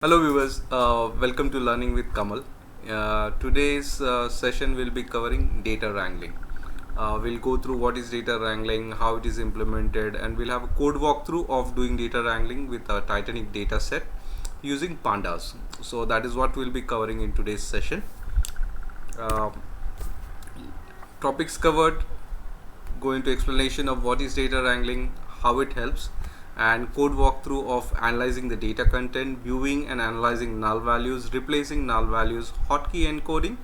Hello viewers, welcome to Learning with Kamal. Today's session will be covering data wrangling. We'll go through what is data wrangling, how it is implemented, and we'll have a code walkthrough of doing data wrangling with a Titanic data set using pandas. So that is what we'll be covering in today's session. Uh, Topics covered: go into explanation of what is data wrangling, how it helps, and code walkthrough of analyzing the data content, viewing and analyzing null values, replacing null values, hotkey encoding,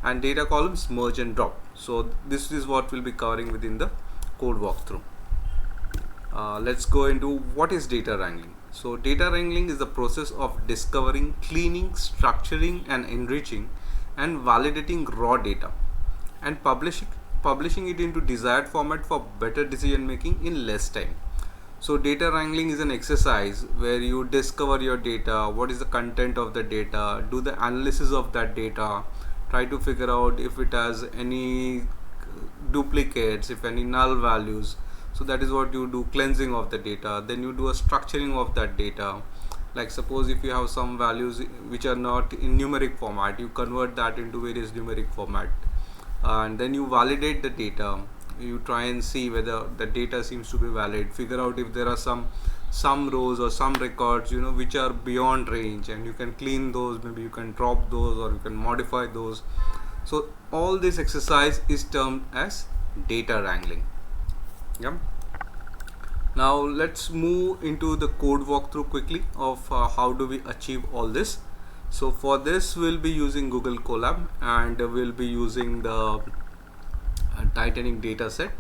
and data columns merge and drop. So this is what we'll be covering within the code walkthrough. Let's go into what is data wrangling. So data wrangling is the process of discovering, cleaning, structuring and enriching and validating raw data and publishing it into desired format for better decision making in less time. So data wrangling is an exercise where you discover your data, what is the content of the data, do the analysis of that data, try to figure out if it has any duplicates, if any null values. So that is what you do, cleansing of the data. Then you do a structuring of that data. Like suppose if you have some values which are not in numeric format, you convert that into various numeric format, and then you validate the data. You try and see whether the data seems to be valid, figure out if there are some rows or some records which are beyond range, and you can clean those, maybe you can drop those or you can modify those. So all this exercise is termed as data wrangling. Yeah. Now let's move into the code walkthrough quickly of how do we achieve all this. So for this we'll be using Google Colab, and we'll be using the Titanic data set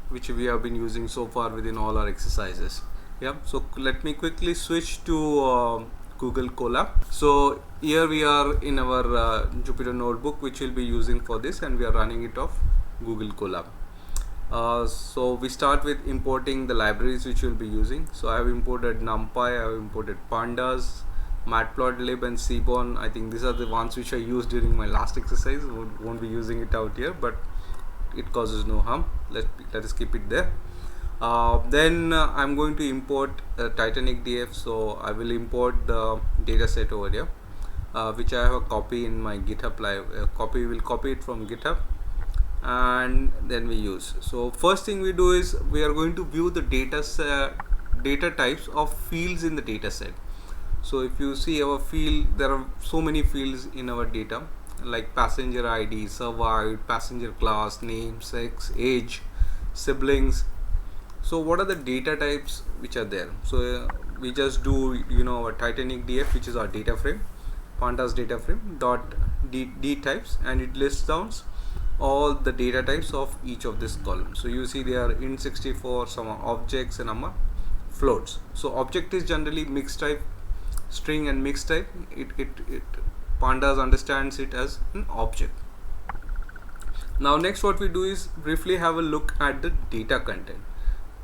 which we have been using so far within all our exercises. Yeah, so let me quickly switch to Google Colab. So here we are in our Jupyter notebook which we'll be using for this, and we are running it off Google Colab. So we start with importing the libraries which we'll be using. So I have imported NumPy, I have imported pandas, matplotlib and seaborn. I think these are the ones which I used during my last exercise. Won't be using it out here, but it causes no harm. Let us keep it there. Then I'm going to import Titanic DF. So I will import the data set over here, which I have a copy in my GitHub live. We'll copy it from GitHub, and then we use. So first thing we do is we are going to view the data types of fields in the data set. So if you see our field, there are so many fields in our data, like passenger ID, survived, passenger class, name, sex, age, siblings. So what are the data types which are there? So we just do our Titanic DF, which is our data frame, pandas data frame dot d types, and it lists down all the data types of each of this column. So you see they are int64, some are objects and some are floats. So object is generally mixed type, string and mixed type. It pandas understands it as an object. Now next what we do is briefly have a look at the data content.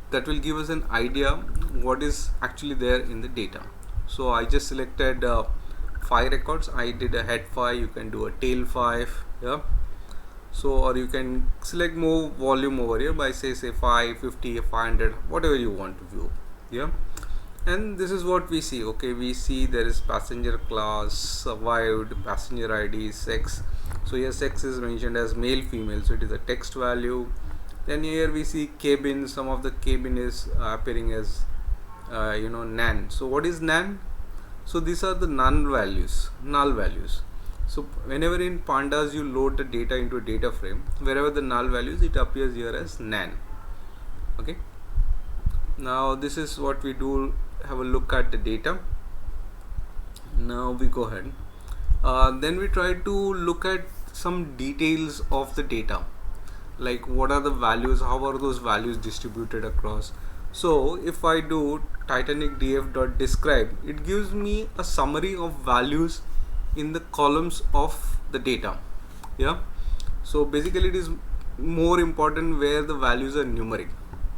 That will give us an idea what is actually there in the data. So I just selected 5 records. I did a head 5, you can do a tail 5. Yeah. So or you can select more volume over here by say 5, 50, 500, whatever you want to view. Yeah. And this is what we see. Okay, we see there is passenger class, survived, passenger ID, sex. So here sex is mentioned as male, female, so it is a text value. Then here we see cabin. Some of the cabin is appearing as nan. So what is nan? So these are the null values. So whenever in pandas you load the data into a data frame, wherever the null values, it appears here as nan. Okay. Now this is what we do. Have a look at the data. Now we go ahead. Then we try to look at some details of the data, like what are the values, how are those values distributed across. So if I do Titanic df.describe, it gives me a summary of values in the columns of the data. Yeah. So basically it is more important where the values are numeric.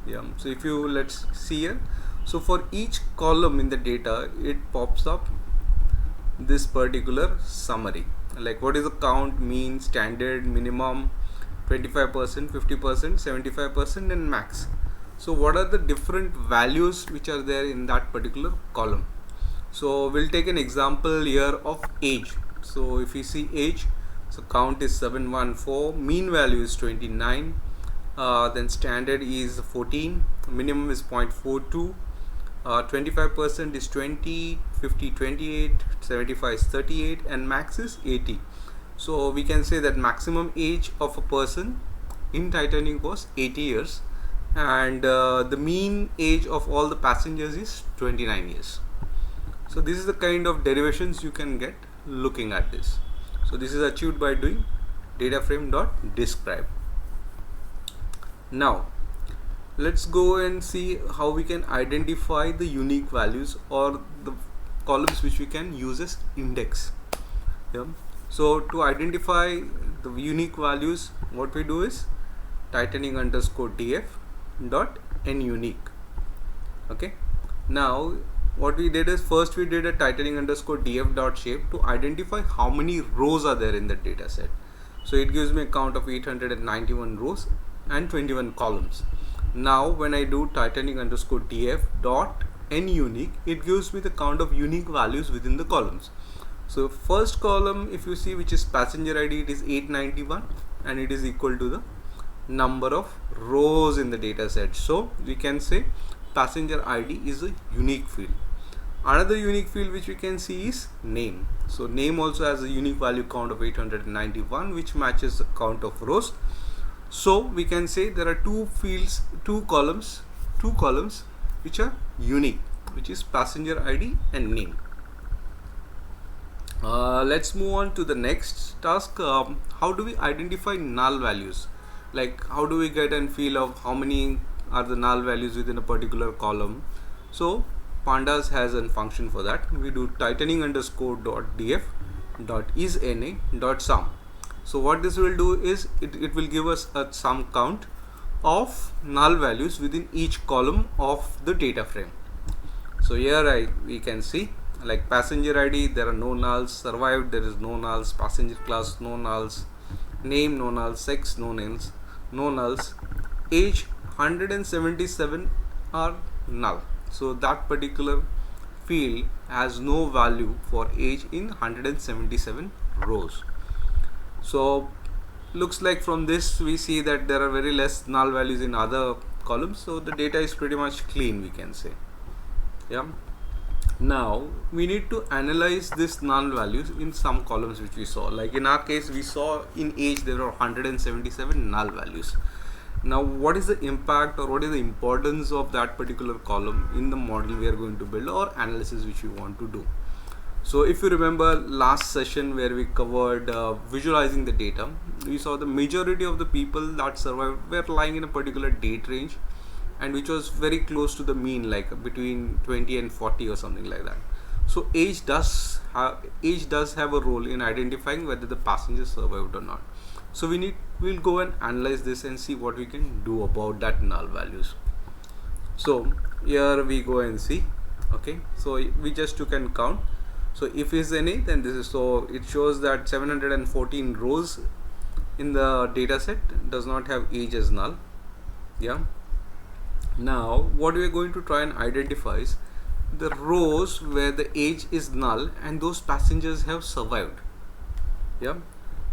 Yeah. So if you let's see here. So for each column in the data, it pops up this particular summary, like what is the count, mean, standard, minimum, 25%, 50%, 75% and max. So what are the different values which are there in that particular column? So we'll take an example here of age. So if you see age, so count is 714, mean value is 29, then standard is 14, minimum is 0.42, 25% is 20, 50 28, 75 is 38, and max is 80. So we can say that maximum age of a person in Titanic was 80 years, and the mean age of all the passengers is 29 years. So this is the kind of derivations you can get looking at this. So this is achieved by doing dataframe.describe. Now let's go and see how we can identify the unique values or the columns which we can use as index. Yeah. So to identify the unique values, what we do is Titanic underscore df dot n unique. Okay. Now what we did is first we did a Titanic underscore df dot shape to identify how many rows are there in the data set. So it gives me a count of 891 rows and 21 columns. Now when I do Titanic underscore df dot n unique, it gives me the count of unique values within the columns. So first column, if you see, which is passenger ID, it is 891 and it is equal to the number of rows in the data set. So we can say passenger ID is a unique field. Another unique field which we can see is name. So name also has a unique value count of 891, which matches the count of rows. So we can say there are two columns which are unique, which is passenger ID and name. Let's move on to the next task. How do we identify null values? Like how do we get and feel of how many are the null values within a particular column? So pandas has a function for that. We do Titanic underscore dot df dot is na dot sum. So what this will do is it will give us a sum count of null values within each column of the data frame. So here we can see, like passenger ID, there are no nulls, survived, there is no nulls, passenger class, no nulls, name, no nulls, sex, no nulls, age 177 are null. So that particular field has no value for age in 177 rows. So looks like from this we see that there are very less null values in other columns. So the data is pretty much clean, we can say. Yeah. Now we need to analyze this null values in some columns which we saw. Like in our case, we saw in age there are 177 null values. Now what is the impact or what is the importance of that particular column in the model we are going to build or analysis which we want to do? So if you remember last session where we covered visualizing the data, we saw the majority of the people that survived were lying in a particular date range, and which was very close to the mean, like between 20 and 40 or something like that. So age does have a role in identifying whether the passenger survived or not. So we'll go and analyze this and see what we can do about that null values. So here we go and see. Okay, so we just took and count. So if is any, then this is, so it shows that 714 rows in the data set does not have age as null. Yeah. Now what we are going to try and identify is the rows where the age is null and those passengers have survived. Yeah.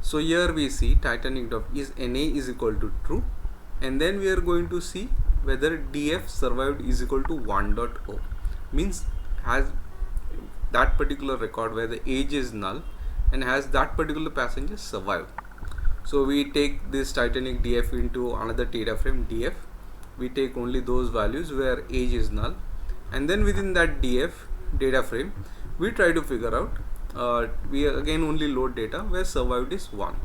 So here we see Titanic is na is equal to true, and then we are going to see whether df survived is equal to 1.0, means has that particular record where the age is null and has that particular passenger survived. So we take this Titanic df into another data frame df. We take only those values where age is null, and then within that df data frame we try to figure out, we again only load data where survived is 1,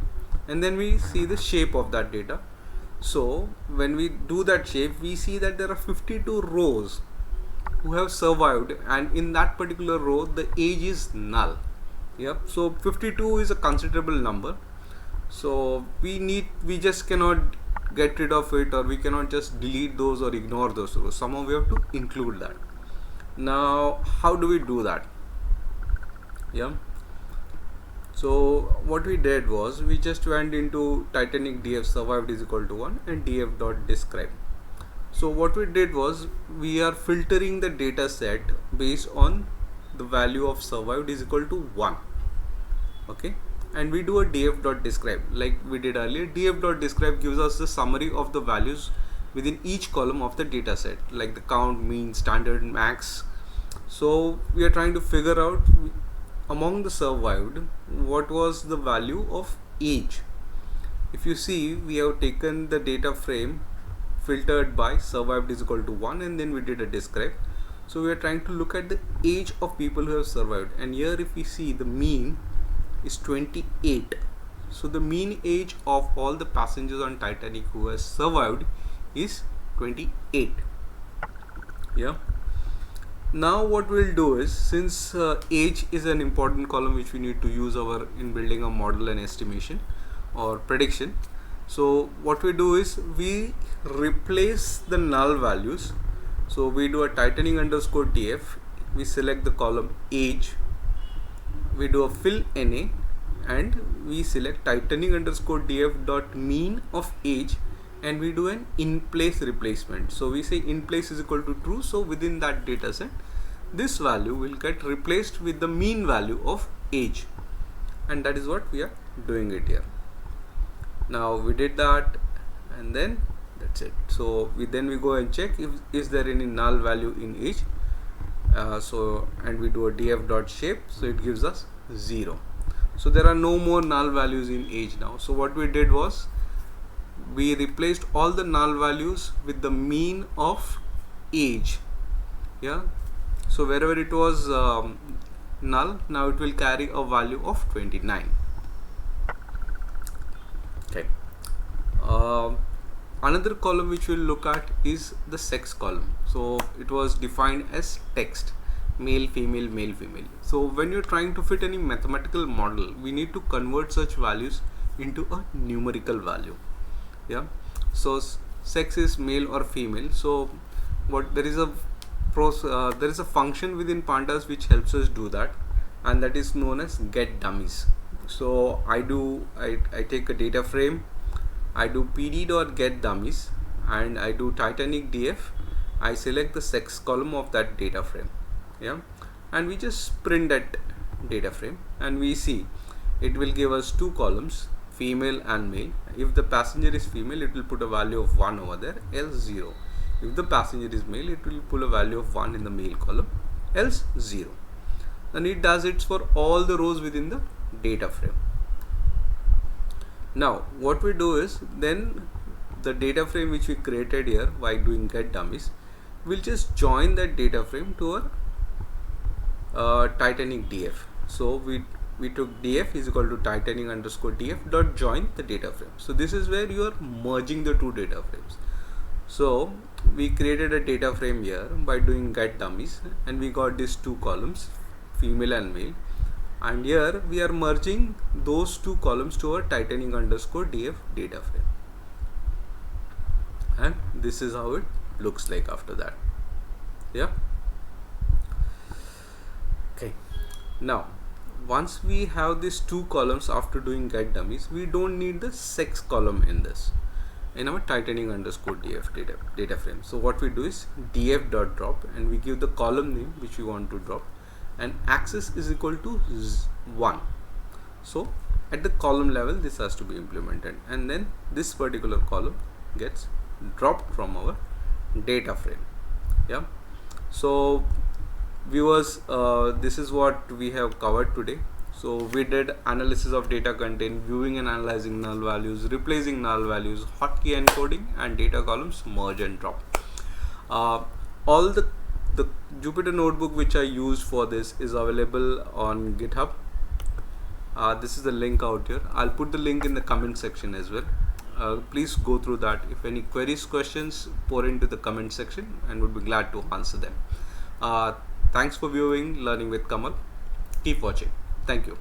and then we see the shape of that data. So when we do that shape, we see that there are 52 rows who have survived, and in that particular row the age is null. Yep. So 52 is a considerable number, so we just cannot get rid of it, or we cannot just delete those or ignore those rows. Somehow we have to include that. Now how do we do that? Yeah. So what we did was we just went into Titanic df survived is equal to 1 and df dot describe. So what we did was we are filtering the data set based on the value of survived is equal to 1. Okay, and we do a df.describe like we did earlier. Df.describe gives us the summary of the values within each column of the data set, like the count, mean, standard, max. So we are trying to figure out among the survived what was the value of age. If you see, we have taken the data frame filtered by survived is equal to 1, and then we did a describe. So we are trying to look at the age of people who have survived, and here if we see, the mean is 28. So the mean age of all the passengers on Titanic who has survived is 28. Yeah. Now what we'll do is, since age is an important column which we need to use in building a model and estimation or prediction, so what we do is we replace the null values. So we do a tightening underscore df, we select the column age, we do a fill na, and we select tightening underscore df dot mean of age, and we do an in place replacement. So we say in place is equal to true, so within that data set this value will get replaced with the mean value of age, and that is what we are doing it here. Now we did that, and then that's it. So we go and check if is there any null value in age. And we do a df dot shape, so it gives us 0. So there are no more null values in age now. So what we did was we replaced all the null values with the mean of age. Yeah, so wherever it was null, now it will carry a value of 29. Okay. Another column which we'll look at is the sex column. So it was defined as text, male, female, male, female. So when you're trying to fit any mathematical model, we need to convert such values into a numerical value. Yeah, so sex is male or female. So there is a function within pandas which helps us do that, and that is known as get dummies. So I take a data frame, I do pd.get dummies, and I do Titanic df. I select the sex column of that data frame. Yeah, and we just print that data frame, and we see it will give us two columns, female and male. If the passenger is female, it will put a value of 1 over there, else 0. If the passenger is male, it will pull a value of 1 in the male column, else 0. And it does it for all the rows within the data frame. Now what we do is, then the data frame which we created here by doing get dummies, we'll just join that data frame to our Titanic df. So we took df is equal to tightening underscore df dot join the data frame. So this is where you are merging the two data frames. So we created a data frame here by doing get dummies, and we got these two columns, female and male, and here we are merging those two columns to our tightening underscore df data frame, and this is how it looks like after that. Yeah. Okay, now once we have these two columns after doing get dummies, we don't need the sex column in our tightening underscore df data frame. So what we do is df dot drop, and we give the column name which we want to drop, and axis is equal to 1. So at the column level this has to be implemented, and then this particular column gets dropped from our data frame. Yeah, so viewers, this is what we have covered today. So we did analysis of data content, viewing and analyzing null values, replacing null values, hotkey encoding, and data columns merge and drop. All the Jupyter notebook which I used for this is available on GitHub. This is the link out here. I'll put the link in the comment section as well. Please go through that. If any queries, questions, pour into the comment section, and would be glad to answer them. Thanks for viewing Learning with Kamal. Keep watching. Thank you.